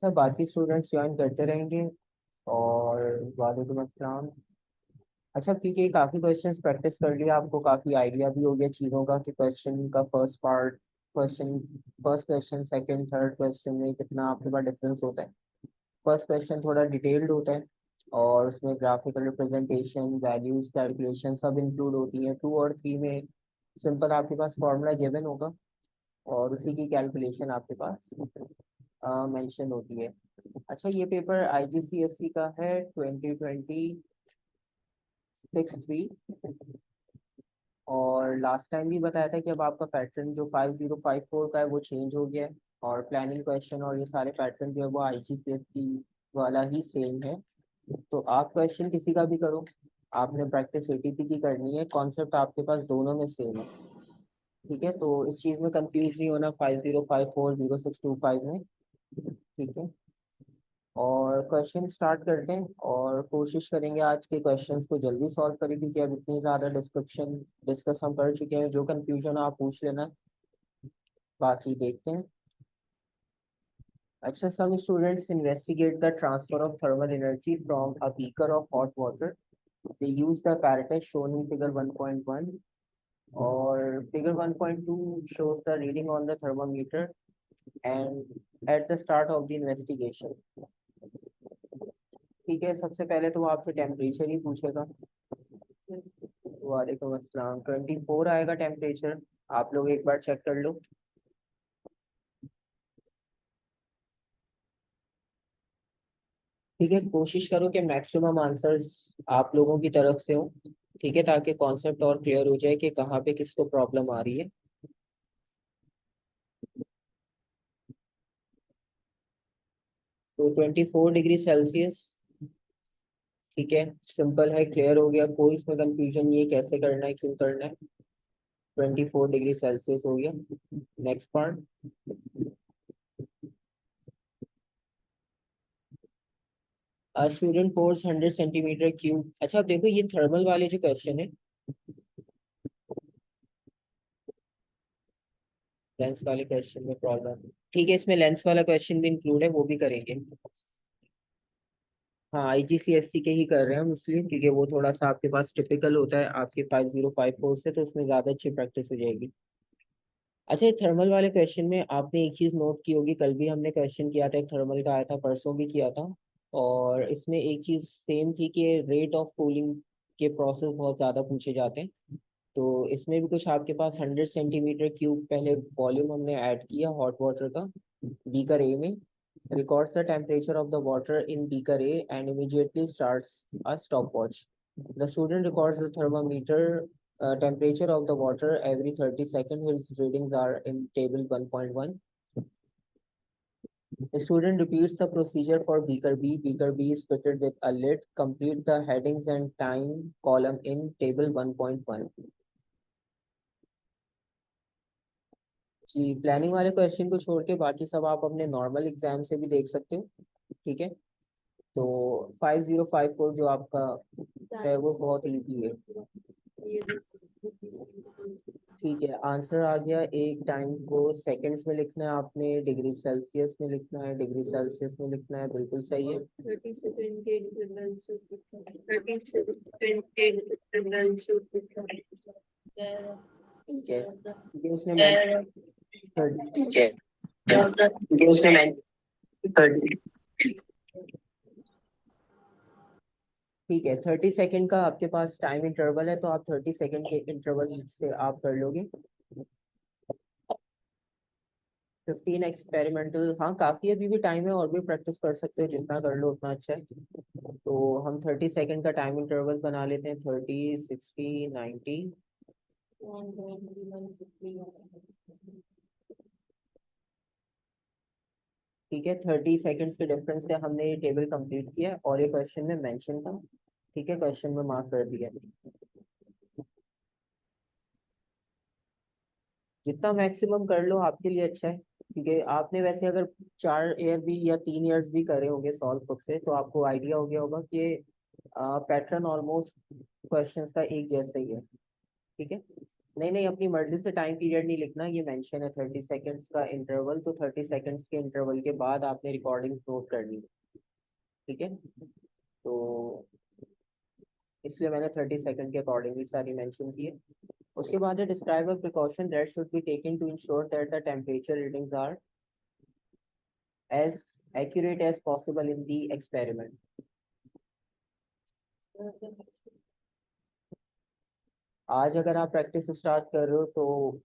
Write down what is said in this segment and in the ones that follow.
सब बाकी students join करते रहेंगे। और वालेकुम अस्सलाम। अच्छा ठीक है, काफ़ी क्वेश्चंस प्रैक्टिस कर लिया, आपको काफ़ी आइडिया भी हो गया चीज़ों का कि क्वेश्चन का first part, question first question second third question में कितना आपके पास डिफरेंस होता है। फर्स्ट क्वेश्चन थोड़ा डिटेल्ड होता है और उसमें ग्राफिकल रिप्रेजेंटेशन, वैल्यूज, कैलकुलेशन सब इंक्लूड होती हैं। 2 और 3 में सिंपल आपके पास फॉर्मूला गिवन होगा और उसी की कैलकुलेशन आपके पास मेंशन होती है। अच्छा, ये पेपर आईजीसीएसई का है 2026-3। और लास्ट टाइम भी बताया था कि अब आपका पैटर्न जो 5054 का है वो चेंज हो गया है। और प्लानिंग क्वेश्चन और ये सारे पैटर्न जो है वो आईजीसीएसई वाला ही सेम है। तो आप क्वेश्चन किसी का भी करो, आपने प्रैक्टिस एटीपी की करनी है, कॉन्सेप्ट आपके पास दोनों में सेम है। ठीक है, तो इस चीज़ में कंफ्यूज नहीं होना 5054 0625 में। ठीक है, और क्वेश्चन स्टार्ट करते हैं और कोशिश करेंगे आज के क्वेश्चंस को जल्दी सॉल्व करें, क्योंकि अब इतनी ज़्यादा डिस्कस हम कर चुके हैं। जो कंफ्यूजन आप पूछ लेना, बाकी देखते हैं। अच्छा, some students investigate the transfer of thermal energy from a beaker of hot water. They use the apparatus shown in figure 1.1, or figure 1.2 shows the reading on the thermometer and at the start of the investigation. ठीक है, सबसे पहले तो वो आपसे temperature ही पूछेगा। वालेकुम अस्सलाम। 24 आएगा टेम्परेचर, आप लोग एक बार चेक कर लो। ठीक है, कोशिश करो कि मैक्सिमम आंसर्स आप लोगों की तरफ से हो। ठीक है, ताकि कॉन्सेप्ट और क्लियर हो जाए कि कहाँ पे किसको प्रॉब्लम आ रही है। तो 24 डिग्री सेल्सियस। ठीक है, सिंपल है, क्लियर हो गया, कोई इसमें कंफ्यूजन नहीं है कैसे करना है क्यों करना है। 24 डिग्री सेल्सियस हो गया। Next part. Student pores 100 centimetre cube. अच्छा, अब देखो ये थर्मल वाले जो क्वेश्चन है, लेंस वाले क्वेश्चन में प्रॉब्लम। ठीक है, इसमें लेंस वाला क्वेश्चन भी इंक्लूड है, वो भी करेंगे। हाँ, आईजीसीएससी के ही कर रहे हैं हम, इसलिए क्योंकि वो थोड़ा सा आपके पास टिपिकल होता है आपके 5054 से, तो उसमें ज्यादा अच्छी प्रैक्टिस हो जाएगी। अच्छा, थर्मल वाले क्वेश्चन में आपने एक चीज नोट की होगी, कल भी हमने क्वेश्चन किया था, एक थर्मल का आया था, परसों भी किया था। और इसमें एक चीज सेम थी कि रेट ऑफ कूलिंग के प्रोसेस बहुत ज्यादा पूछे जाते हैं। तो इसमें भी कुछ आपके पास 100 सेंटीमीटर क्यूब पहले वॉल्यूम हमने ऐड किया हॉट वाटर का बीकर ए में। records the temperature of the water in beaker A and immediately starts a stopwatch. The student records the thermometer temperature of the water every 30 seconds. His readings are in table 1.1. The student repeats the procedure for beaker B. Beaker B is fitted with a lid. Complete the headings and time column in table 1.1. जी, planning वाले question को छोड़ के बाकी सब आप अपने normal exam से भी देख सकते हो। ठीक है, तो 5054 जो आपका है वो बहुत इजी है। ठीक है, आंसर आ गया। एक टाइम को सेकंड्स में लिखना है आपने, डिग्री सेल्सियस में लिखना है, डिग्री सेल्सियस में लिखना है, बिल्कुल सही है। 30 सेकंड के इंटरवल से 30 सेकंड के इंटरवल से ठीक है, क्योंकि उसने ठीक है, क्योंकि उसने ठीक है, 30 सेकंड का आपके पास टाइम इंटरवल है, तो आप 30 सेकंड के इंटरवल से आप कर लोगे। 15 एक्सपेरिमेंटल, हाँ काफी अभी भी टाइम है, और भी प्रैक्टिस कर सकते हो, जितना कर लो उतना अच्छा है। तो हम 30 सेकंड का टाइम इंटरवल बना लेते हैं, 30 60 90। ठीक है, 30 सेकंड्स के डिफरेंस से हमने ये टेबल कंप्लीट किया और ये क्वेश्चन में मेंशन था। ठीक है, क्वेश्चन में मार्क कर दिया। जितना मैक्सिमम कर लो आपके लिए अच्छा है, क्योंकि आपने वैसे अगर 4 ईयर भी या 3 ईयर्स भी करे होंगे सॉल्व खुद से, तो आपको आइडिया हो गया होगा कि पैटर्न ऑलमोस्ट क्वेश्चंस का एक जैसा ही है। ठीक है, नहीं नहीं, अपनी मर्जी से टाइम पीरियड नहीं लिखना, ये मेंशन है 30 सेकेंड्स का इंटरवल, तो 30 सेकेंड्स के इंटरवल के बाद आपने रिकॉर्डिंग नोट करनी है। ठीक है, तो इसलिए मैंने 30 सेकेंड के अकॉर्डिंगली सारी मेंशन की है। उसके बाद है describe a precaution that should be taken to ensure that the temperature readings are as accurate as possible in the experiment. आज अगर आप प्रैक्टिस स्टार्ट कर रहे हो तो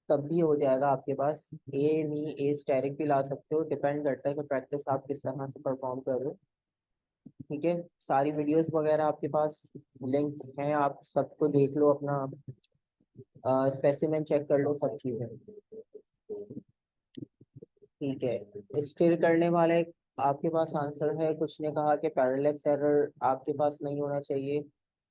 तब भी हो जाएगा आपके पास, ए नहीं ए स्टेरिक भी ला सकते हो, डिपेंड करता है कि प्रैक्टिस आप किस तरह से परफॉर्म कर रहे हो। ठीक है, सारी वीडियोस वगैरह आपके पास लिंक हैं, आप सबको देख लो, अपना स्पेसिमेन चेक कर लो, सब चीज़ें। ठीक है, स्टिर करने वाले आपके पास आंसर है, कुछ ने कहा कि पैरेलैक्स एरर आपके पास नहीं होना चाहिए,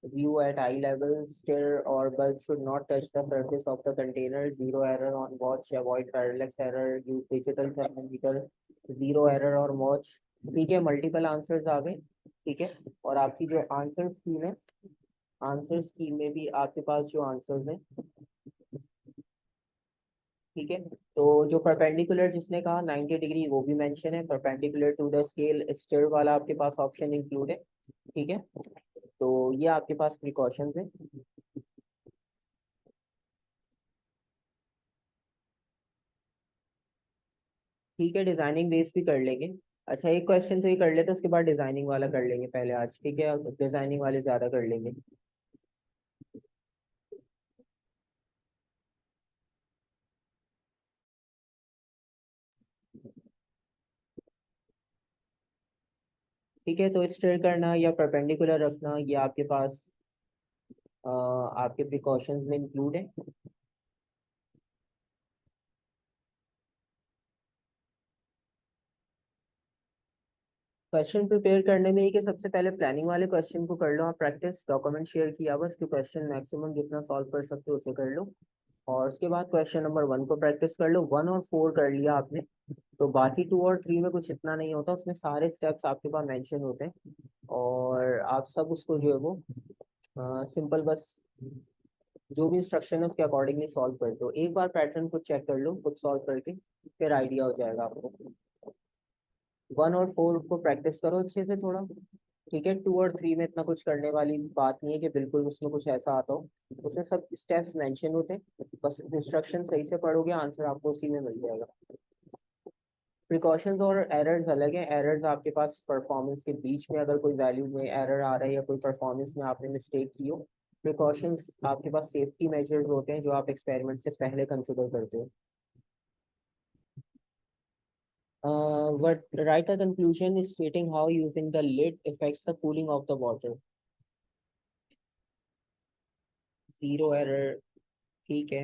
व्यू एट आई लेवल, स्टिर और bulb should not touch the surface of the container, zero error on watch, avoid parallax error, use digital thermometer, zero error और वॉच। ठीक है, मल्टीपल आंसर्स आ गए। ठीक है, और आपकी जो आंसर स्कीम है, आंसर स्कीम में भी आपके पास जो आंसर्स हैं, ठीक है, तो जो परपेंडिकुलर जिसने कहा 90 डिग्री, वो भी मेंशन है, perpendicular to the scale stir वाला आपके पास ऑप्शन इंक्लूड है। ठीक है, तो ये आपके पास प्रिकॉशंस है। ठीक है, डिजाइनिंग बेस भी कर लेंगे। अच्छा, एक क्वेश्चन तो ये कर लेते हैं, उसके बाद डिजाइनिंग वाला कर लेंगे पहले आज। ठीक है, डिजाइनिंग वाले ज्यादा कर लेंगे। ठीक है, तो स्टिर करना या परपेंडिकुलर रखना, ये आपके पास आपके प्रिकॉशंस में इंक्लूड है। क्वेश्चन प्रिपेयर करने में ही कि सबसे पहले प्लानिंग वाले क्वेश्चन को कर लो आप प्रैक्टिस, डॉक्यूमेंट शेयर किया, बस कि क्वेश्चन मैक्सिमम जितना सॉल्व कर सकते हो उसे कर लो। और उसके बाद क्वेश्चन नंबर 1 को प्रैक्टिस कर लो, 1 और 4 कर लिया आपने, तो बाकी 2 और 3 में कुछ इतना नहीं होता, उसमें सारे स्टेप्स आपके पास मेंशन होते हैं, और आप सब उसको जो है वो सिंपल बस जो भी इंस्ट्रक्शन है उसके अकॉर्डिंगली सॉल्व कर दो। एक बार पैटर्न को चेक कर लो खुद सॉल्व करके, फिर आइडिया हो जाएगा आपको। 1 और 4 को प्रैक्टिस करो अच्छे से थोड़ा। ठीक है, 2 और 3 में इतना कुछ करने वाली बात नहीं है कि बिल्कुल उसमें कुछ ऐसा आता हो, उसमें सब स्टेप्स मेंशन होते हैं, बस इंस्ट्रक्शन सही से पढ़ोगे आंसर आपको उसी में मिल जाएगा। प्रिकॉशंस और एरर्स अलग हैं, एरर्स आपके पास परफॉर्मेंस के बीच में अगर कोई वैल्यू में एरर आ रहा है या कोई परफॉर्मेंस में आपने मिस्टेक की हो। प्रिकॉशंस आपके पास सेफ्टी मेजर्स होते हैं जो आप एक्सपेरिमेंट से पहले कंसिडर करते हो। But write a conclusion is stating how using the lid affects the cooling of the water. Zero error. ठीक है,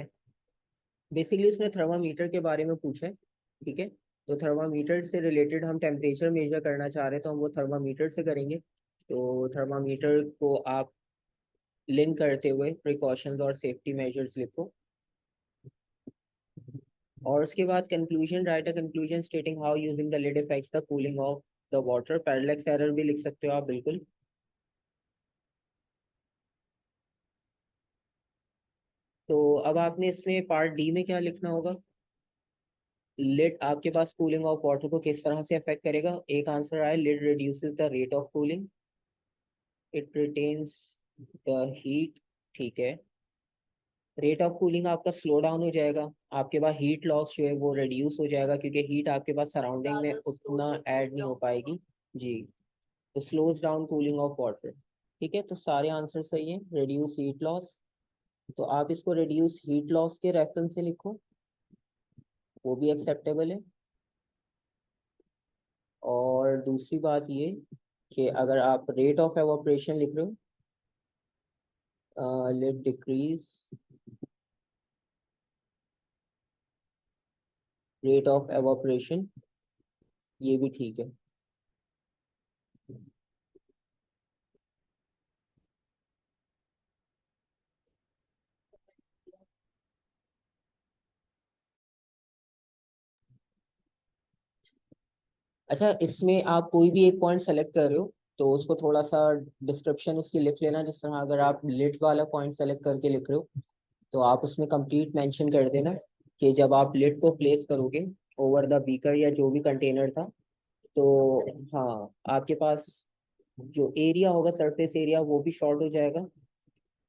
बेसिकली उसने थर्मामीटर के बारे में पूछा है। ठीक है, तो थर्मामीटर से रिलेटेड हम टेम्परेचर मेजर करना चाह रहे हैं, तो हम वो थर्मामीटर से करेंगे। तो थर्मामीटर को आप लिंक करते हुए प्रिकॉशंस और सेफ्टी मेजर्स लिखो, और उसके बाद conclusion, write a conclusion stating how using the lid effects the cooling of the water. Parallax error भी लिख सकते हो आप, बिल्कुल। तो अब आपने इसमें पार्ट डी में क्या लिखना होगा, लिड आपके पास कूलिंग ऑफ वाटर को किस तरह से अफेक्ट करेगा। एक आंसर आया, lid reduces the rate of cooling, it retains the heat. ठीक है, रेट ऑफ कूलिंग आपका स्लो डाउन हो जाएगा, आपके पास हीट लॉस जो है वो रिड्यूस हो जाएगा, क्योंकि हीट आपके पास सराउंडिंग में उतना ऐड नहीं हो पाएगी। जी, तो slows down cooling of water. ठीक है, तो सारे आंसर सही है, रिड्यूस हीट लॉस, तो आप इसको रिड्यूस हीट लॉस के रेफरेंस से लिखो, वो भी एक्सेप्टेबल है। और दूसरी बात ये कि अगर आप रेट ऑफ एवोपरेशन लिख रहे हो, let decrease rate of evaporation, ये भी ठीक है। अच्छा, इसमें आप कोई भी एक पॉइंट सेलेक्ट कर रहे हो तो उसको थोड़ा सा डिस्क्रिप्शन उसकी लिख लेना, जिस तरह अगर आप लिट वाला पॉइंट सेलेक्ट करके लिख रहे हो तो आप उसमें कंप्लीट मेंशन कर देना कि जब आप लिड को प्लेस करोगे ओवर द बीकर या जो भी कंटेनर था, तो हाँ आपके पास जो एरिया होगा, सरफेस एरिया, वो भी शॉर्ट हो जाएगा,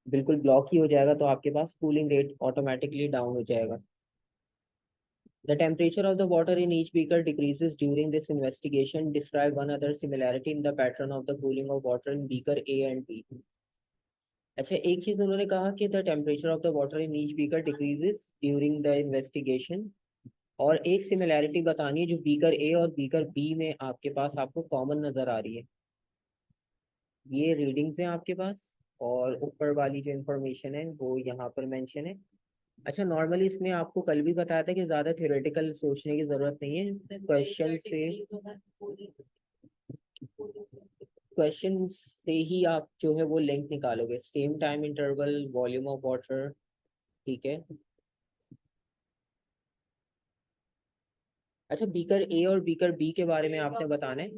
बिल्कुल ब्लॉक ही हो जाएगा, तो आपके पास कूलिंग रेट ऑटोमेटिकली डाउन हो जाएगा। The temperature of the water in each beaker decreases during this investigation. Describe one other similarity in the pattern of the cooling of water in beaker A and B. अच्छा, एक चीज उन्होंने कहा कि the temperature of the water in each beaker decreases during the investigation, और एक similarity बतानी है जो बीकर ए और बीकर बी में आपके पास आपको कॉमन नजर आ रही है। ये रीडिंग्स हैं आपके पास, और ऊपर वाली जो इन्फॉर्मेशन है वो यहाँ पर मेंशन है। अच्छा, नॉर्मली इसमें आपको कल भी बताया था कि ज्यादा थ्योरेटिकल सोचने की जरूरत नहीं है, क्वेश्चन से ही आप जो है वो लिंक निकालोगे। Same time interval, volume of water, ठीक है। अच्छा, बीकर ए और बीकर बी के बारे में आपने बताना है,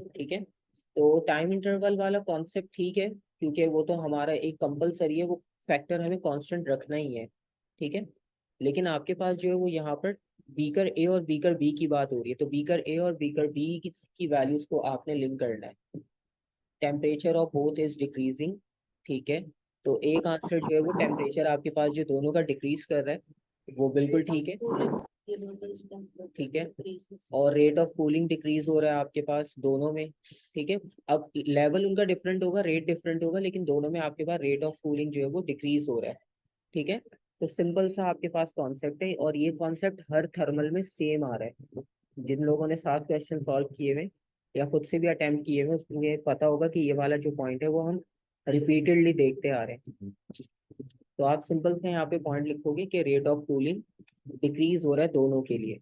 ठीक है। तो टाइम इंटरवल वाला कॉन्सेप्ट ठीक है, क्योंकि वो तो हमारा एक कंपलसरी है, वो फैक्टर हमें कांस्टेंट रखना ही है, ठीक है। लेकिन आपके पास जो है वो यहाँ पर बीकर ए और बीकर बी की बात हो रही है, तो बीकर ए और बीकर बी की वैल्यूज को आपने लिंक करना है। Temperature of both is decreasing, ठीक है। तो एक आंसर जो है वो टेम्परेचर आपके पास जो दोनों का डिक्रीज कर रहा है वो बिल्कुल ठीक है, ठीक है। और रेट ऑफ कूलिंग डिक्रीज हो रहा है आपके पास दोनों में, ठीक है। अब लेवल उनका डिफरेंट होगा, रेट डिफरेंट होगा, लेकिन दोनों में आपके पास रेट ऑफ कूलिंग जो है वो डिक्रीज हो रहा है, ठीक है। तो सिंपल सा आपके पास कॉन्सेप्ट है, और ये कॉन्सेप्ट हर थर्मल में सेम आ रहा है। जिन लोगों ने 7 क्वेश्चन सॉल्व किए हुए या खुद से भी अटेम्प्ट किए हुए, उन्हें पता होगा कि ये वाला जो पॉइंट है वो हम रिपीटेडली देखते आ रहे हैं। तो आप सिंपल से यहाँ पे पॉइंट लिखोगे कि रेट ऑफ कूलिंग डिक्रीज हो रहा है दोनों के लिए।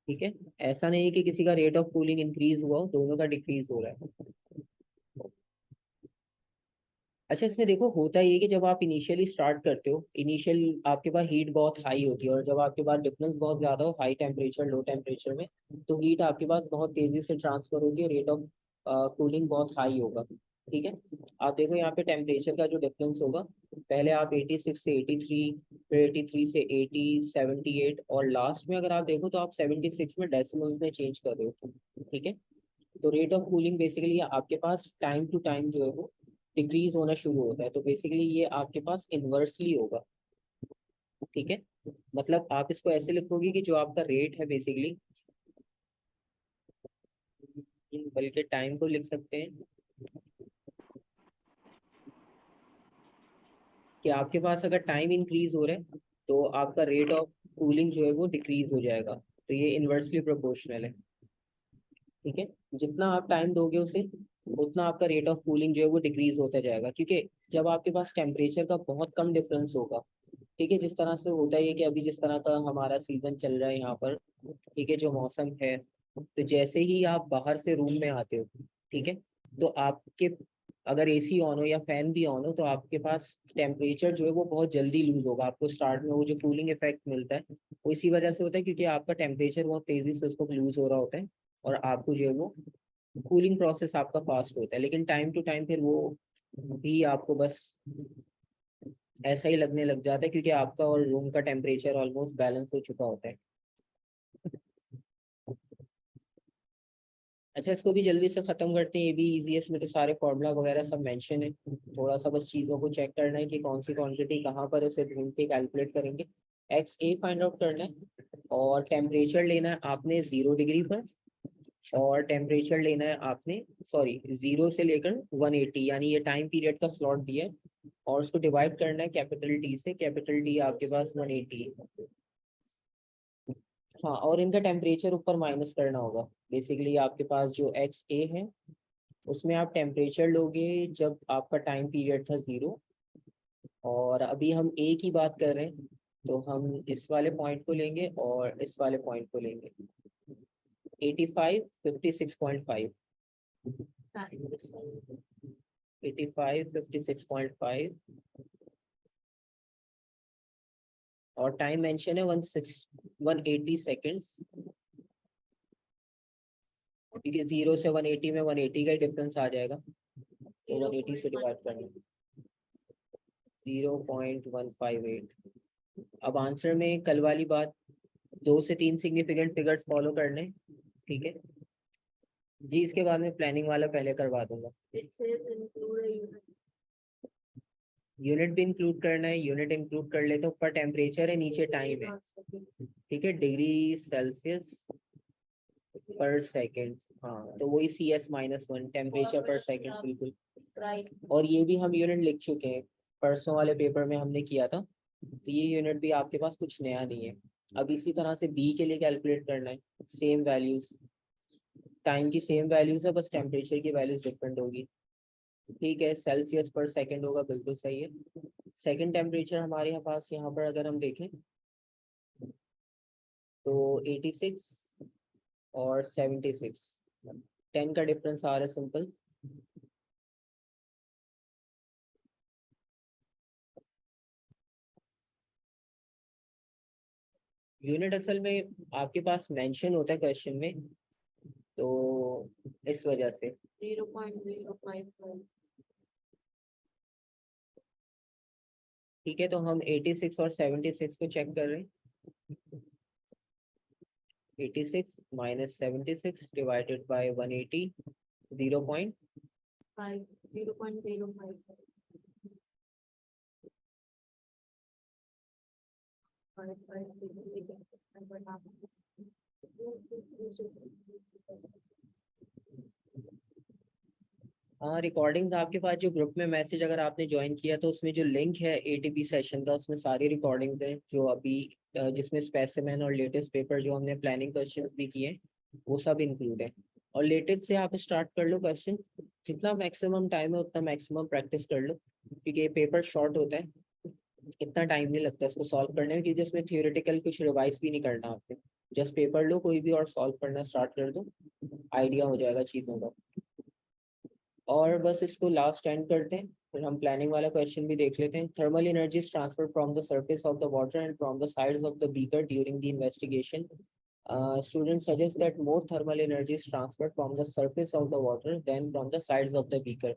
ठीक है, ऐसा नहीं है कि किसी का रेट ऑफ कूलिंग इंक्रीज हुआ हो, दोनों का डिक्रीज हो रहा है। अच्छा, इसमें देखो होता ये है कि जब आप इनिशियली स्टार्ट करते हो, इनिशियल आपके पास हीट बहुत हाई होती है, और जब आपके पास डिफरेंस बहुत ज्यादा हो, हाई टेम्परेचर लो टेम्परेचर में, तो हीट आपके पास बहुत तेजी से ट्रांसफर होगी, रेट ऑफ कूलिंग बहुत हाई होगा, ठीक है। आप देखो यहाँ पे टेम्परेचर का जो डिफरेंस होगा, पहले आप 86 से 83, फिर 83 से 80, 78, और लास्ट में अगर आप देखो तो आप 76 में डेसिमल्स में चेंज कर रहे हो, ठीक है। तो रेट ऑफ कूलिंग बेसिकली आपके पास टाइम टू टाइम जो है वो डिक्रीज होना शुरू होता है, तो बेसिकली ये आपके पास इन्वर्सली होगा, ठीक है। मतलब आप इसको ऐसे लिखोगे कि जो आपका रेट है बेसिकली, बल्कि टाइम को लिख सकते हैं कि आपके पास अगर टाइम इंक्रीज हो रहा है तो आपका रेट ऑफ कूलिंग जो है वो डिक्रीज हो जाएगा, तो ये इन्वर्सली प्रोपोर्शनल है, ठीक है। जितना आप टाइम दोगे उसे, उतना आपका रेट ऑफ कूलिंग जो है वो डिक्रीज होता जाएगा, क्योंकि जब आपके पास टेम्परेचर का बहुत कम डिफरेंस होगा, ठीक है, जिस तरह से होता है कि अभी जिस तरह का हमारा सीजन चल रहा है यहाँ पर, ठीक है, जो मौसम है, तो जैसे ही आप बाहर से रूम में आते हो, ठीक है, तो आपके अगर एसी ऑन हो या फैन भी ऑन हो, तो आपके पास टेम्परेचर जो है वो बहुत जल्दी लूज होगा, आपको स्टार्ट में वो जो कूलिंग इफेक्ट मिलता है वो इसी वजह से होता है, क्योंकि आपका टेम्परेचर बहुत तेजी से उसको लूज हो रहा होता है, और आपको जो है वो कूलिंग प्रोसेस आपका फास्ट होता है, लेकिन टाइम टू टाइम फिर वो भी आपको बस ऐसा ही लगने लग जाता है, क्योंकि आपका और रूम का टेम्परेचर ऑलमोस्ट बैलेंस हो चुका होता है। अच्छा, इसको भी जल्दी से खत्म करते हैं, ये भी इजी है, इसमें तो सारे फॉर्मूला वगैरह सब मेंशन है, थोड़ा सा बस चीज़ों को चेक करना है कि कौन सी क्वांटिटी कहाँ पर है, उसे ढूंढ के कैलकुलेट करेंगे। एक्स ए फाइंड आउट करना है, और टेम्परेचर लेना है आपने 0 डिग्री पर, और टेम्परेचर लेना है आपने, सॉरी, 0 से लेकर 180, यानी ये टाइम पीरियड का स्लॉट दिया है, और उसको डिवाइड करना है कैपिटल टी से, कैपिटल टी आपके पास 180 है। हाँ, और इनका टेम्परेचर ऊपर माइनस करना होगा, बेसिकली आपके पास जो एक्स ए है उसमें आप टेम्परेचर लोगे जब आपका टाइम पीरियड था 0, और अभी हम ए की बात कर रहे हैं, तो हम इस वाले पॉइंट को लेंगे और इस वाले पॉइंट को लेंगे, 85, 56.5, 85, 56.5, और टाइम मेंशन है 180 सेकेंड्स, क्योंकि 0 से 180 में 180 का ही डिफरेंस आ जाएगा, तो 180 से डिवाइड करना 0.158। अब आंसर में कल वाली बात, 2 से 3 सिग्निफिकेंट फिगर्स फॉलो करने, ठीक है जी। इसके बाद में प्लानिंग वाला पहले करवा दूंगा। यूनिट भी इंक्लूड करना है, यूनिट इंक्लूड कर लेते हैं। ऊपर टेम्परेचर है, नीचे टाइम है, ठीक है, डिग्री सेल्सियस पर सेकेंड। हाँ तो वही CS-1 टेम्परेचर पर सेकेंड, बिल्कुल। और ये भी हम यूनिट लिख चुके हैं, परसों वाले पेपर में हमने किया था, तो ये यूनिट भी आपके पास कुछ नया नहीं है। अब इसी तरह से बी के लिए कैलकुलेट करना है, सेम वैल्यूज, टाइम की सेम वैल्यूज है, बस टेम्परेचर की वैल्यूज डिफरेंट होगी, ठीक है। सेल्सियस पर सेकेंड होगा, बिल्कुल सही है। सेकेंड टेम्परेचर हमारे यहाँ पास, यहाँ पर अगर हम देखें तो 86 और 76, 10 का डिफरेंस आ रहा है, सिंपल। यूनिट असल में आपके पास मेंशन होता है क्वेश्चन में, तो इस वजह से 0.055, ठीक है। तो हम 86 और 76 को चेक कर रहे हैं। 86 माइनस 76 डिवाइडेड बाय 180, 0.5, 0.05। हाँ, रिकॉर्डिंग्स आपके पास जो ग्रुप में मैसेज अगर आपने ज्वाइन किया तो उसमें जो लिंक है ATP सेशन का, उसमें सारी रिकॉर्डिंग्स हैं जो अभी जिसमें स्पेसिमेन और लेटेस्ट पेपर जो हमने प्लानिंग क्वेश्चंस भी किए वो सब इंक्लूड है। और लेटेस्ट से आप स्टार्ट कर लो क्वेश्चन, जितना मैक्सिमम टाइम है उतना मैक्सिमम प्रैक्टिस कर लो, क्योंकि ये पेपर शॉर्ट होता है, इतना टाइम नहीं लगता इसको सॉल्व करने में, क्योंकि इसमें थियोरेटिकल कुछ रिवाइज भी नहीं करना आपने, जस्ट पेपर लो कोई भी और सॉल्व करना स्टार्ट कर दो, आइडिया हो जाएगा चीज़ों का। और बस इसको लास्ट एंड करते हैं, फिर हम प्लानिंग वाला क्वेश्चन भी देख लेते हैं। Thermal energy is transfer from the surface of the water and from the sides of the beaker during the investigation. Student suggest that more thermal energy is transfer from the surface of the water than from the sides of the beaker.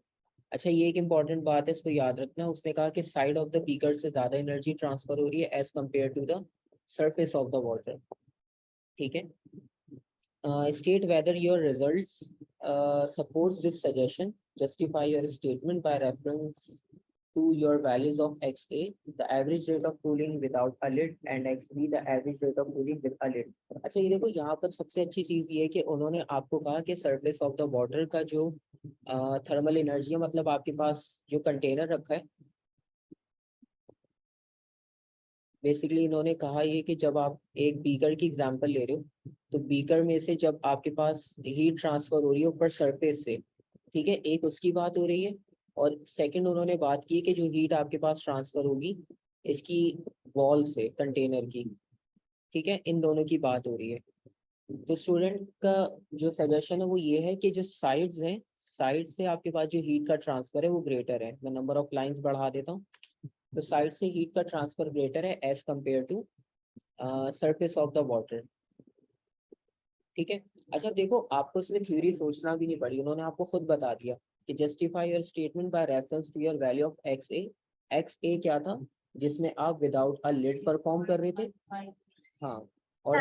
अच्छा, ये एक important बात है, इसको याद रखना। उसने कहा कि साइड ऑफ द बीकर से ज्यादा एनर्जी ट्रांसफर हो रही है as compare to the surface of the water, ठीक है। State whether your results supports this suggestion. Justify your statement by reference to your values of XA, the average rate of cooling without a lid, and XB, the average rate of cooling with a lid. अच्छा, ये देखो यहाँ पर सबसे अच्छी चीज ये है कि उन्होंने आपको कहा कि सरफेस ऑफ द वाटर का जो थर्मल एनर्जी है, मतलब आपके पास जो कंटेनर रखा है, बेसिकली इन्होंने कहा ये कि जब आप एक बीकर की एग्जांपल ले रहे हो, तो बीकर में से जब आपके पास हीट ट्रांसफर हो रही है ऊपर सरफेस से, ठीक है, एक उसकी बात हो रही है, और सेकंड उन्होंने बात की कि जो हीट आपके पास ट्रांसफर होगी इसकी वॉल से कंटेनर की, ठीक है, इन दोनों की बात हो रही है। तो स्टूडेंट का जो सजेशन है वो ये है कि जो साइड्स हैं, साइड से आपके पास जो हीट का ट्रांसफर है वो ग्रेटर है। मैं नंबर ऑफ लाइंस बढ़ा देता हूँ। तो साइड से हीट का ट्रांसफर ग्रेटर है as compare to surface of the water, ठीक है। अच्छा देखो, आपको इसमें थ्योरी सोचना भी नहीं पड़ी, उन्होंने आपको खुद बता दिया कि justify your statement by reference to your value of x a क्या था, जिसमें आप विदाउट अ लिड परफॉर्म कर रहे थे, हाँ। और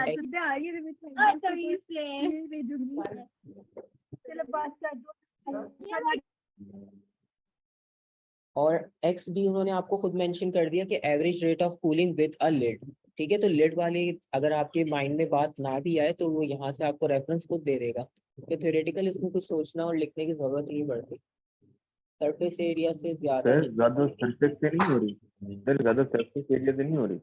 और एक्स भी उन्होंने आपको खुद मेंशन कर दिया कि average rate of cooling with a lid, ठीक है। तो लिड वाली अगर आपके माइंड में बात ना भी आए तो वो यहाँ से आपको रेफरेंस खुद दे देगा, तो थ्योरेटिकल इसमें कुछ सोचना और लिखने की जरूरत नहीं पड़ती। सरफेस एरिया से ज्यादा सर ज्यादा सरफेस से नहीं हो रही, सर ज्यादा सरफेस एरिया से नहीं हो रही।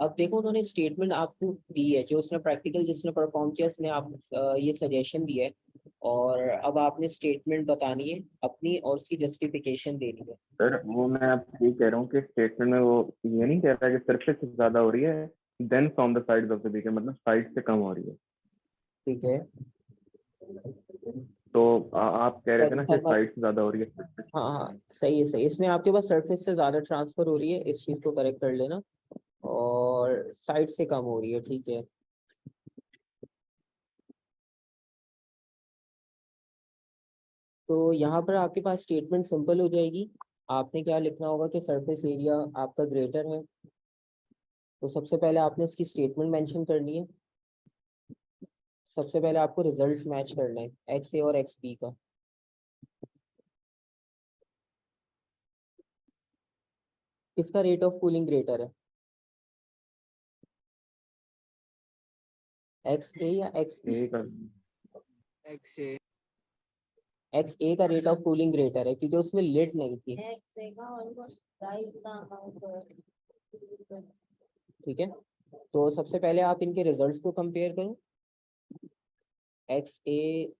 अब देखो, उन्होंने स्टेटमेंट आपको दी है, जो उसने प्रैक्टिकल जिसने परफॉर्म किया उसने आप ये सजेशन दिया है, और अब आपने स्टेटमेंट बतानी है अपनी और उसकी जस्टिफिकेशन देनी है। सर वो मैं आपको ये कह रहा हूँ कि स्टेटमेंट में वो ये नहीं कह रहा कि सरफेस से ज्यादा हो रही है than from the sides of the beaker, मतलब साइड से कम हो रही है, ठीक है। तो आप कह रहे थे ना कि थर्मल, साइड से ज्यादा हो रही है। हाँ हाँ, सही है, सही। इसमें आपके पास सरफेस से ज्यादा ट्रांसफर हो रही है, इस चीज को करेक्ट कर लेना। और साइड से कम हो रही है, ठीक है। तो यहाँ पर आपके पास स्टेटमेंट सिंपल हो जाएगी। आपने क्या लिखना होगा कि सरफेस एरिया आपका ग्रेटर है, तो सबसे पहले आपने इसकी स्टेटमेंट मेंशन करनी है। सबसे पहले आपको रिजल्ट्स मैच करना है एक्स ए और एक्स बी का। किसका रेट ऑफ कूलिंग ग्रेटर है, एक्स ए या एक्स बी? एक एक्स ए। एक्स ए का रेट ऑफ कूलिंग ग्रेटर है क्योंकि उसमें लिड नहीं थी, ठीक है। तो सबसे पहले आप इनके रिजल्ट्स को कंपेयर करो। X a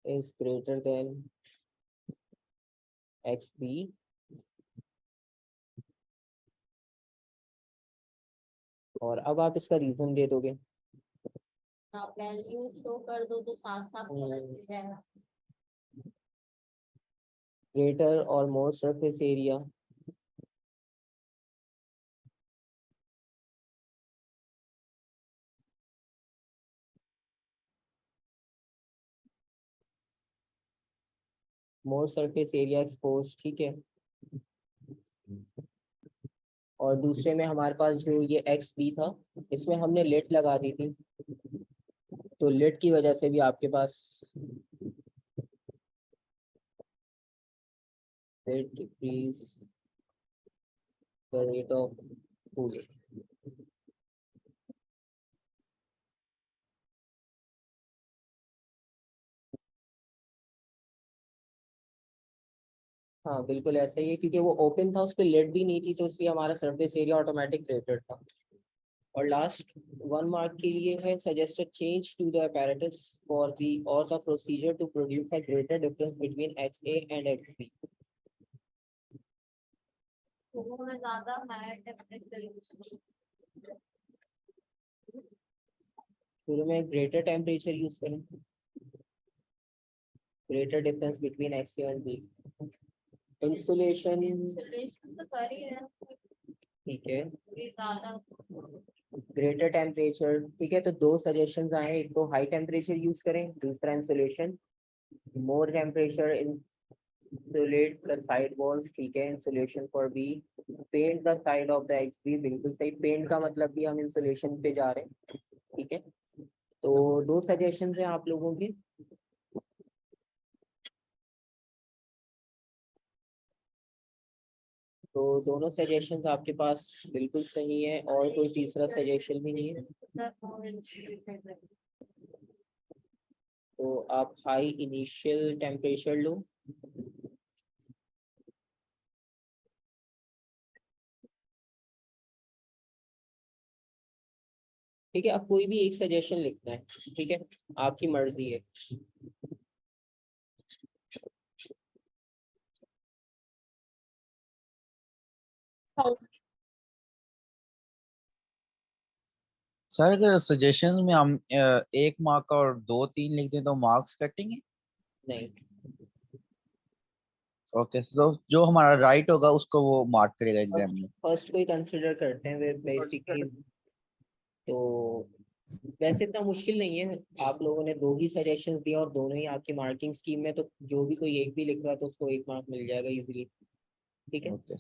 is greater than x b, और अब आप इसका रीजन दे दोगे। आप वैल्यू शो कर दो तो साफ साफ पता चल जाएगा। ग्रेटर और more surface area more surface area expose, ठीक है। और दूसरे में हमारे पास जो ये एक्स बी था, इसमें हमने लेट लगा दी थी, तो लेट की वजह से भी आपके पास let decrease the rate of cooling. हाँ बिल्कुल ऐसा ही है, क्योंकि वो ओपन था, उस पर लेट भी नहीं थी, तो इसलिए हमारा सरफेस एरिया ऑटोमेटिक ग्रेटर था। और लास्ट 1 मार्क के लिए है suggested change to the apparatus for the और the procedure to produce a greater difference between x a and x b. शुरू में ज्यादा हाई टेम्परेचर यूज शुरू में ग्रेटर टेम्परेचर यूज करें, greater difference between x a and b. Insulation, insulation तो कर ही रहे हैं, ठीक है। ये ज्यादा ग्रेटर टेम्परेचर, ठीक है। तो दो सजेशंस आए, एक तो हाई टेम्परेचर यूज करें, दूसरा insulation. More temperature insulate the side walls, ठीक है। Insulation for b, paint the side of the x b, बिल्कुल सही। पेंट का मतलब भी हम इंसुलेशन पे जा रहे हैं, ठीक है। तो दो सजेशंस हैं आप लोगों के। तो दोनों सजेशंस आपके पास बिल्कुल सही है, और कोई तीसरा सजेशन भी नहीं है। तो आप हाई इनिशियल टेम्परेचर लो, ठीक है। अब कोई भी एक सजेशन लिखना है, ठीक है, आपकी मर्जी है। सर अगर सजेशन में हम 1 मार्क और 2 3 लिख दें तो मार्क्स कटेंगे? नहीं, ओके, तो जो हमारा राइट होगा उसको वो मार्क करेगा एग्जाम फर्स्ट में। फर्स्ट को ही कंसिडर करते हैं वे बेसिकली। तो वैसे इतना मुश्किल नहीं है, आप लोगों ने दो ही सजेशंस दिए और दोनों ही आपकी मार्किंग स्कीम में, तो जो भी कोई एक भी लिख रहा है तो उसको 1 मार्क मिल जाएगा इजीली, ठीक है। ओके।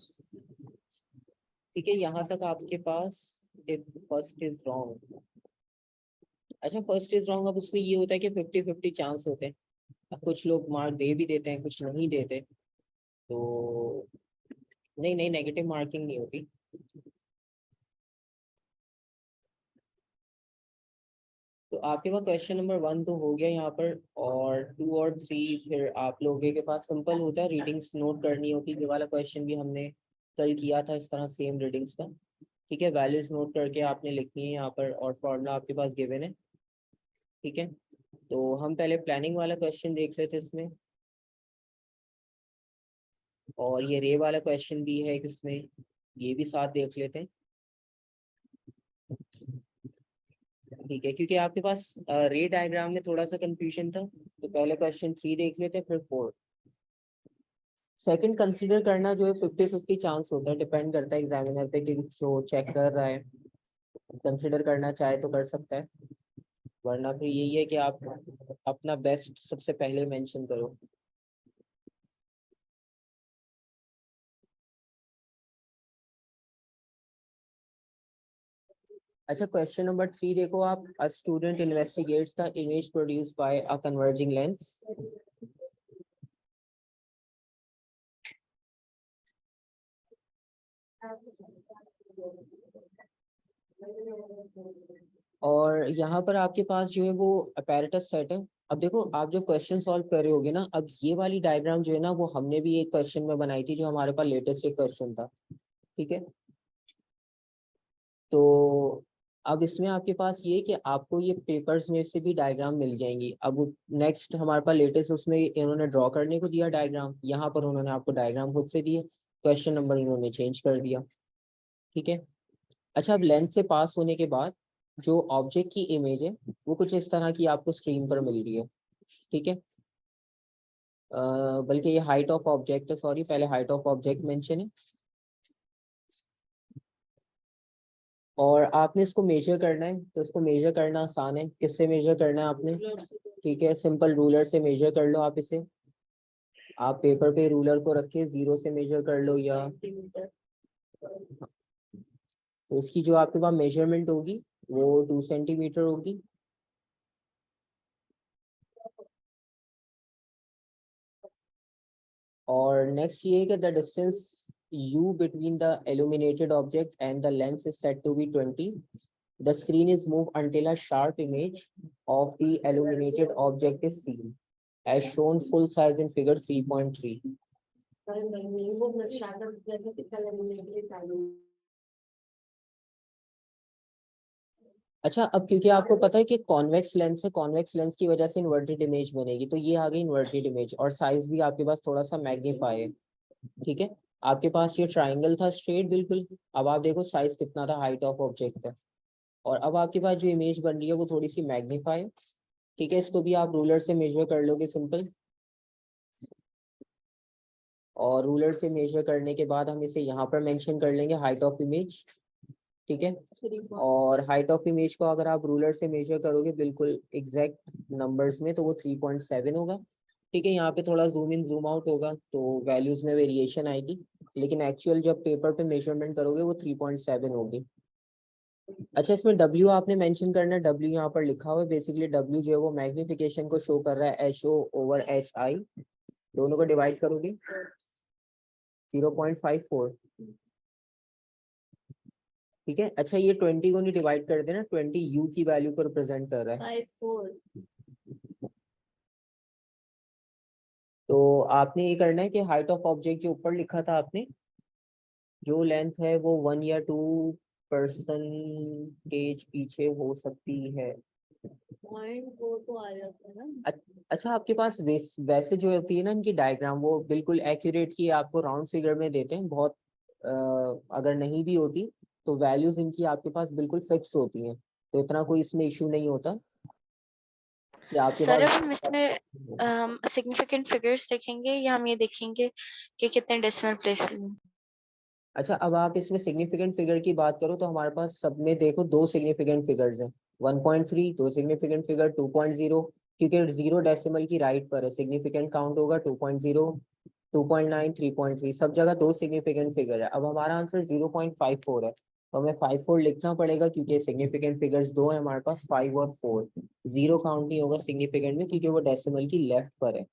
ठीक है, यहाँ तक आपके पास फर्स्ट इज रॉन्ग। अच्छा, फर्स्ट इज रॉन्ग, अब उसमें ये होता है कि 50-50 चांस होते हैं। अब कुछ लोग मार्क दे भी देते हैं, कुछ नहीं देते। तो नहीं नहीं, नेगेटिव मार्किंग नहीं होती। तो आपके पास क्वेश्चन नंबर 1 तो हो गया यहाँ पर, और 2 और 3 फिर आप लोगों के पास सिंपल होता है, रीडिंग्स नोट करनी होती है। ये वाला क्वेश्चन भी हमने कल किया था इस तरह, सेम रीडिंग्स का, ठीक है। वैल्यूज नोट करके आपने लिखनी है यहाँ पर, और फॉर्मूला आपके पास गिवन है, ठीक है। तो हम पहले प्लानिंग वाला क्वेश्चन देख लेते हैं इसमें, और ये रे वाला क्वेश्चन भी है इसमें, ये भी साथ देख लेते हैं, ठीक है। क्योंकि आपके पास रे डायग्राम में थोड़ा सा कंफ्यूजन था, तो पहले क्वेश्चन 3 देख लेते हैं, फिर 4। सेकंड कंसीडर करना जो है 50-50 चांस होता है, डिपेंड करता है एग्जामिनर पे कि जो चेक कर रहा है कंसीडर करना चाहे तो कर सकता है, वरना फिर यही है कि आप अपना बेस्ट सबसे पहले मेंशन करो। अच्छा क्वेश्चन नंबर 3 देखो आप, a student investigates the image produced by a converging lens. और यहाँ पर आपके पास जो है वो अपैरेटस सेट है। अब देखो आप जब क्वेश्चन सॉल्व कर रहे होगे ना, अब ये वाली डायग्राम जो है ना वो हमने भी एक क्वेश्चन में बनाई थी, जो हमारे पास लेटेस्ट एक क्वेश्चन था, ठीक है। तो अब इसमें आपके पास ये कि आपको ये पेपर्स में से भी डायग्राम मिल जाएंगी। अब नेक्स्ट हमारे पास लेटेस्ट उसमें इन्होंने ड्रॉ करने को दिया डायग्राम, यहाँ पर उन्होंने आपको डायग्राम खुद से दिए, क्वेश्चन नंबर इन्होंने चेंज कर दिया, ठीक है। अच्छा अब लेंस से पास होने के बाद जो ऑब्जेक्ट की इमेज है वो कुछ इस तरह की आपको स्क्रीन पर मिल रही है, ठीक है। बल्कि ये हाइट ऑफ ऑब्जेक्ट है, सॉरी पहले हाइट ऑफ ऑब्जेक्ट मेंशन है। और आपने इसको मेजर करना है, तो इसको मेजर करना आसान है। किससे मेजर करना है आपने, ठीक है, सिंपल रूलर से मेजर कर लो आप इसे। आप पेपर पे रूलर को रखे 0 से मेजर कर लो, या तो इसकी जो आपके पास मेजरमेंट होगी वो 2 सेंटीमीटर होगी। और नेक्स्ट ये है कि the distance u between the illuminated object and the lens is said to be 20. The screen is moved until a sharp image of the illuminated object is seen, as shown full size in figure 3.3. अच्छा अब क्योंकि आपको पता है कि convex lens है, convex lens की वजह से इन्वर्टेड इमेज बनेगी, तो ये आ गई इन्वर्टेड इमेज, और साइज भी आपके पास थोड़ा सा मैग्नीफाई है, ठीक है। आपके पास ये ट्राइंगल था स्ट्रेट बिल्कुल, अब आप देखो साइज कितना था, हाइट ऑफ ऑब्जेक्ट है। और अब आपके पास जो इमेज बन रही है वो थोड़ी सी मैग्नीफाई है, ठीक है। इसको भी आप रूलर से मेजर कर लोगे सिंपल, और रूलर से मेजर करने के बाद हम इसे यहाँ पर मेंशन कर लेंगे हाइट ऑफ इमेज, ठीक है। और हाइट ऑफ इमेज को अगर आप रूलर से मेजर करोगे बिल्कुल एग्जैक्ट नंबर्स में तो वो 3.7 होगा, ठीक है। यहाँ पे थोड़ा जूम इन जूम आउट होगा तो वैल्यूज में वेरिएशन आएगी, लेकिन एक्चुअल जब पेपर पे मेजरमेंट करोगे वो 3.7 होगी। अच्छा इसमें W आपने मेंशन करना है, W यहाँ पर लिखा हुआ है, बेसिकली W जो है वो मैग्निफिकेशन को शो कर रहा है, HO ओवर HI, दोनों को डिवाइड करोगे 0.54, ठीक है। अच्छा ये 20 को नहीं डिवाइड कर देना, 20 U की वैल्यू को रिप्रेजेंट कर रहा है। 5.4 तो आपने ये करना है कि हाइट ऑफ ऑब्जेक्ट जो ऊपर लिखा था आपने, जो लेंथ है वो 1 या 2% पीछे हो सकती है। 0.4 तो आ जाता है ना। अच्छा आपके पास वैसे जो होती है ना इनकी डायग्राम वो बिल्कुल एक्यूरेट की आपको राउंड फिगर में देते हैं, बहुत अगर नहीं भी होती तो वैल्यूज इनकी आपके पास बिल्कुल फिक्स होती हैं, तो इतना कोई इसमें इशू नहीं होता कि आपके सर पास। अब हम इसमें सिग्निफिकेंट फिगर्स देखेंगे या हम ये देखेंगे कि कितने डेसिमल प्लेसेस हैं? अच्छा अब आप इसमें सिग्निफिकेंट फिगर की बात करो तो हमारे पास सब में देखो 2 सिग्निफिकेंट फिगर्स हैं, 1.3 2 सिग्निफिकेंट फिगर, 2.0 क्योंकि 0 डेसिमल की राइट पर है, सिग्निफिकेंट काउंट होगा 2.0 2.9 3.3, सब जगह 2 सिग्निफिकेंट फिगर है। अब हमारा आंसर 0.54 है, तो हमें 54 लिखना पड़ेगा क्योंकि सिग्निफिकेंट फिगर्स 2 है हमारे पास, 5 और 4, 0 काउंट नहीं होगा सिग्निफिकेंट में क्योंकि वो डेसिमल की लेफ्ट पर है,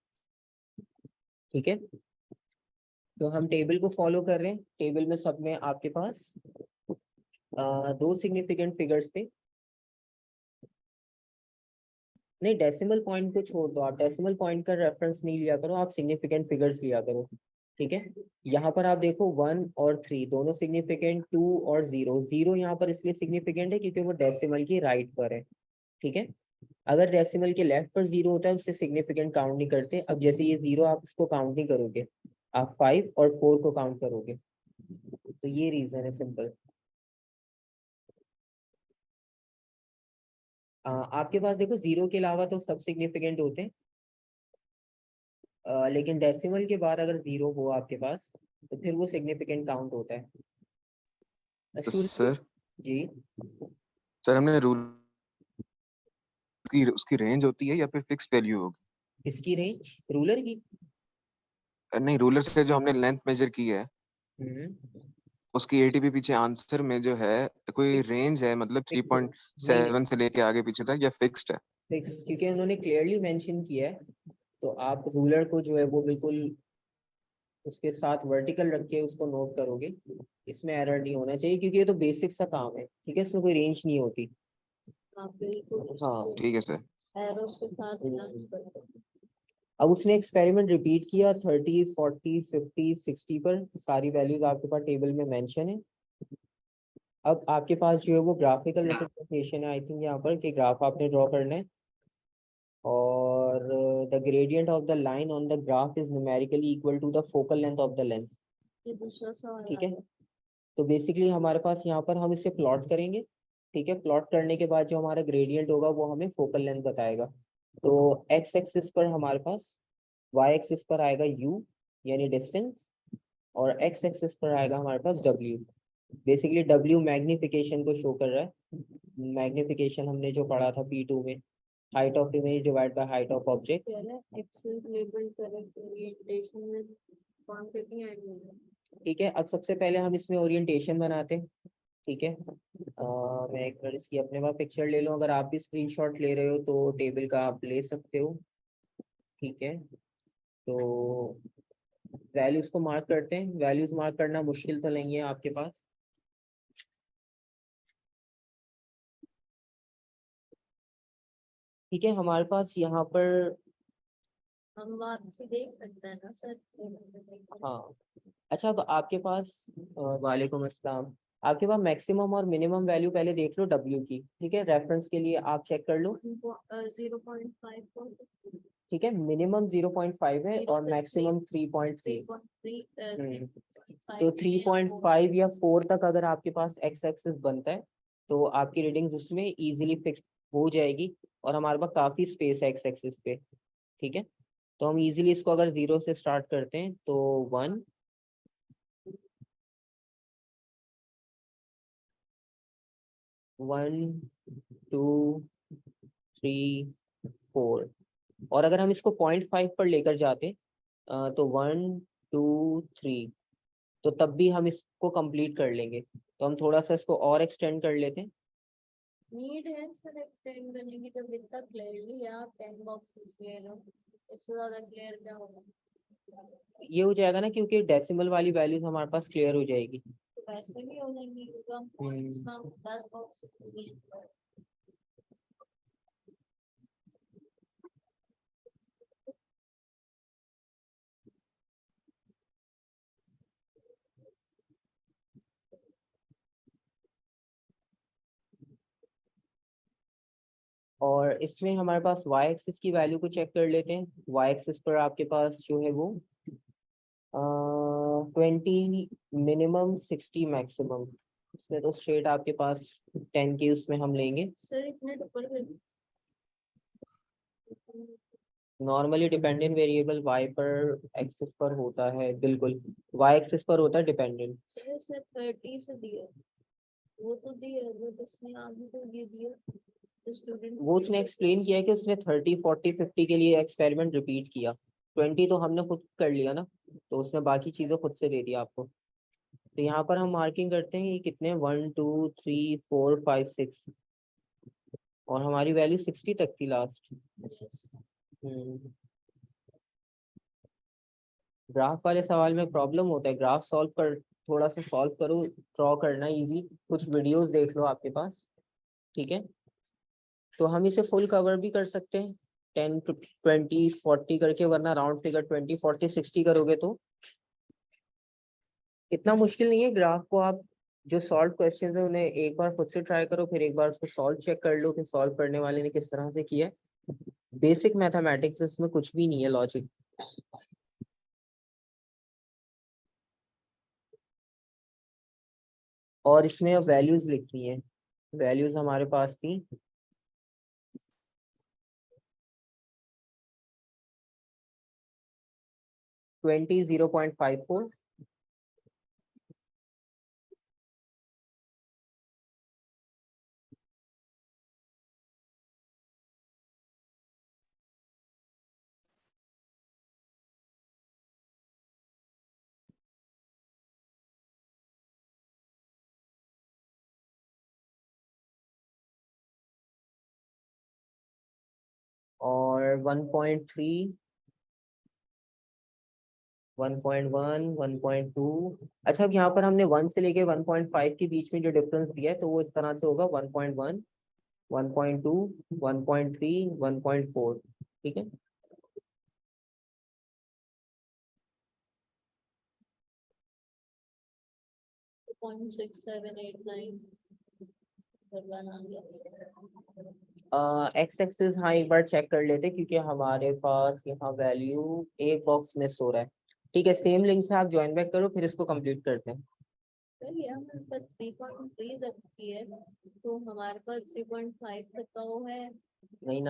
ठीक है। तो हम टेबल को फॉलो कर रहे हैं, टेबल में सब में आपके पास 2 सिग्निफिकेंट फिगर्स थे। नहीं डेसिमल पॉइंट को छोड़ दो, आप डेसिमल पॉइंट का रेफरेंस नहीं लिया करो, आप सिग्निफिकेंट फिगर्स लिया करो, ठीक है। यहाँ पर आप देखो 1 और 3 दोनों सिग्निफिकेंट, 2 और 0, 0 यहाँ पर इसलिए सिग्निफिकेंट है क्योंकि वो डेसिमल की राइट पर है, ठीक है। अगर डेसिमल के लेफ्ट पर 0 होता है उससे सिग्निफिकेंट काउंट नहीं करते। अब जैसे ये 0 आप उसको काउंट नहीं करोगे, आप 5 और 4 को काउंट करोगे, तो ये रीजन है सिंपल। आपके पास देखो 0 के अलावा तो सब सिग्निफिकेंट होते हैं, लेकिन डेसिमल के बाद अगर 0 हो आपके पास तो फिर वो सिग्निफिकेंट काउंट होता है। तो सूर्य सर जी, सर हमने रूल की उसकी रेंज होती है या फिर फिक्स वैल्यू होगी? इसकी रेंज रूलर की। नहीं, रूलर से जो हमने लेंथ मेजर की है हम्म उसकी एटीपी पीछे आंसर में जो है कोई रेंज है, मतलब फिक्स नहीं, 3.7 से लेके आगे पीछे तक, या फिक्स्ड है? फिक्स क्योंकि उन्होंने क्लियरली मेंशन किया है। तो आप रूलर को जो है वो बिल्कुल उसके साथ वर्टिकल रख के उसको नोट करोगे, इसमें एरर नहीं होना चाहिए क्योंकि ये तो बेसिक सा काम है, ठीक है, इसमें कोई रेंज नहीं होती। हाँ बिल्कुल हाँ। ठीक है सर। एरोस के साथ match करते हैं। अब उसने एक्सपेरिमेंट रिपीट किया 30, 40, 50, 60 पर, सारी वैल्यूज आपके पास टेबल में मेंशन है। अब आपके पास जो है वो ग्राफिकल रिप्रेजेंटेशन है, आई थिंक यहाँ पर कि ग्राफ आपने ड्रॉ करना है, और the gradient of the line on the graph is numerically equal to the focal length of the lens. ये दूसरा सवाल ठीक आ है, गया। तो बेसिकली हमारे पास यहाँ पर हम इसे प्लॉट करेंगे। ठीक है, प्लॉट करने के बाद जो हमारा ग्रेडियंट होगा वो हमें फोकल लेंथ बताएगा। तो एक्स एक्सिस पर हमारे पास, वाई एक्सिस पर आएगा u यानी डिस्टेंस, और एक्स एक्सिस पर आएगा हमारे पास w। बेसिकली w मैग्निफिकेशन को शो कर रहा है। मैग्निफिकेशन हमने जो पढ़ा था P2 में, height of image divide by height of object. कह रहा है एक्सेस लेबल करेक्ट ओरिएंटेशन में क्वांटिटी एंड ठीक है, अब सबसे पहले हम इसमें ओरिएंटेशन बनाते हैं। ठीक है, मैं एक बार इसकी अपने पास पिक्चर ले लूँ, अगर आप भी स्क्रीनशॉट ले रहे हो तो टेबल का आप ले सकते हो। ठीक है, तो वैल्यूज को मार्क करते हैं। वैल्यूज मार्क करना मुश्किल तो नहीं है आपके पास। ठीक है, हमारे पास यहाँ पर, हम वहाँ से देख सकते हैं ना सर। हाँ, अच्छा, अब आपके पास वालेकुम अस्सलाम, आपके पास मैक्सिमम और मिनिमम वैल्यू पहले देख लो W की। ठीक है, रेफरेंस के लिए आप चेक कर लो। 0.5 ठीक है, मिनिमम 0.5 है और मैक्सिमम 3.3। 3.3 तो 3.5 या 4 तक अगर आपके पास एक्स एक्सिस बनता है तो आपकी रीडिंग्स उसमें इजीली फिक्स हो जाएगी, और हमारे पास काफ़ी स्पेस है एक्स एक्सिस पे। ठीक है, तो हम इजीली इसको अगर 0 से स्टार्ट करते हैं तो 1, 1, 2, 3, 4, और अगर हम इसको 0.5 पर लेकर जाते तो 1, 2, 3, तो तब भी हम इसको कंप्लीट कर लेंगे। तो हम थोड़ा सा इसको और एक्सटेंड कर लेते हैं। नीड है सर एक्सटेंड करने की, जब इतना क्लियरली आप 10 बॉक्स ले रहे हो, इससे ज्यादा क्लियर क्या होगा? ये हो जाएगा ना, क्योंकि डेसिमल वाली वैल्यूज हमारे पास क्लियर हो जाएगी। तो वैसे भी हो जाएंगे क्योंकि हम पॉइंट्स ना 10 बॉक्स और इसमें हमारे पास y एक्सिस की वैल्यू को चेक कर लेते हैं। y एक्सिस पर आपके पास जो है वो 20 मिनिमम, 60 मैक्सिमम। इसमें तो स्ट्रेट आपके पास 10 की उसमें हम लेंगे। सर इतने ऊपर नॉर्मली डिपेंडेंट वेरिएबल y पर एक्सिस पर होता है, बिल्कुल y एक्सिस पर होता है डिपेंडेंट। सर इसने 30 से दिया, वो तो दिया बट इसने आगे तो ये दिया स्टूडेंट। वो उसने एक्सप्लेन किया है कि उसने 30, 40, 50 के लिए एक्सपेरिमेंट रिपीट किया। 20 तो हमने खुद कर लिया ना, तो उसने बाकी चीज़ें खुद से दे दिया आपको। तो यहाँ पर हम मार्किंग करते हैं, ये कितने, 1, 2, 3, 4, 5, 6, और हमारी वैल्यू 60 तक थी लास्ट। ग्राफ वाले सवाल में प्रॉब्लम होता है, ग्राफ सॉल्व कर, थोड़ा सा सॉल्व करो, ड्रॉ करना इजी, कुछ वीडियोस देख लो आपके पास। ठीक है, तो हम इसे फुल कवर भी कर सकते हैं 10 to 20, 40 करके, वरना राउंड फिगर 20, 40, 60 करोगे तो इतना मुश्किल नहीं है। ग्राफ को आप, जो सॉल्व क्वेश्चंस है उन्हें एक बार खुद से ट्राई करो, फिर एक बार उसको सॉल्व चेक कर लो कि सॉल्व करने वाले ने किस तरह से किया है। बेसिक मैथमेटिक्स, इसमें कुछ भी नहीं है लॉजिक। और इसमें अब वैल्यूज लिखनी है। वैल्यूज हमारे पास थी 20 0.54 और 1.3 1.1 1.2। अच्छा, अब यहाँ पर हमने 1 से लेके 1.5 के बीच में जो डिफरेंस दिया है तो वो इस तरह से होगा 1.1 1.2 1.3 1.4। ठीक है, 0.6789 बना गया। एक्स एक्सिस हाँ एक बार चेक कर लेते क्योंकि हमारे पास यहाँ वैल्यू एक बॉक्स मिस हो रहा है। ठीक है, सेम लिंक से आप ज्वाइन बैक करो, फिर इसको कंप्लीट करते हैं। सर ये हमारे पास 3.3 तक की है, तो हमारे पास 3.5 तक का वो है। नहीं ना,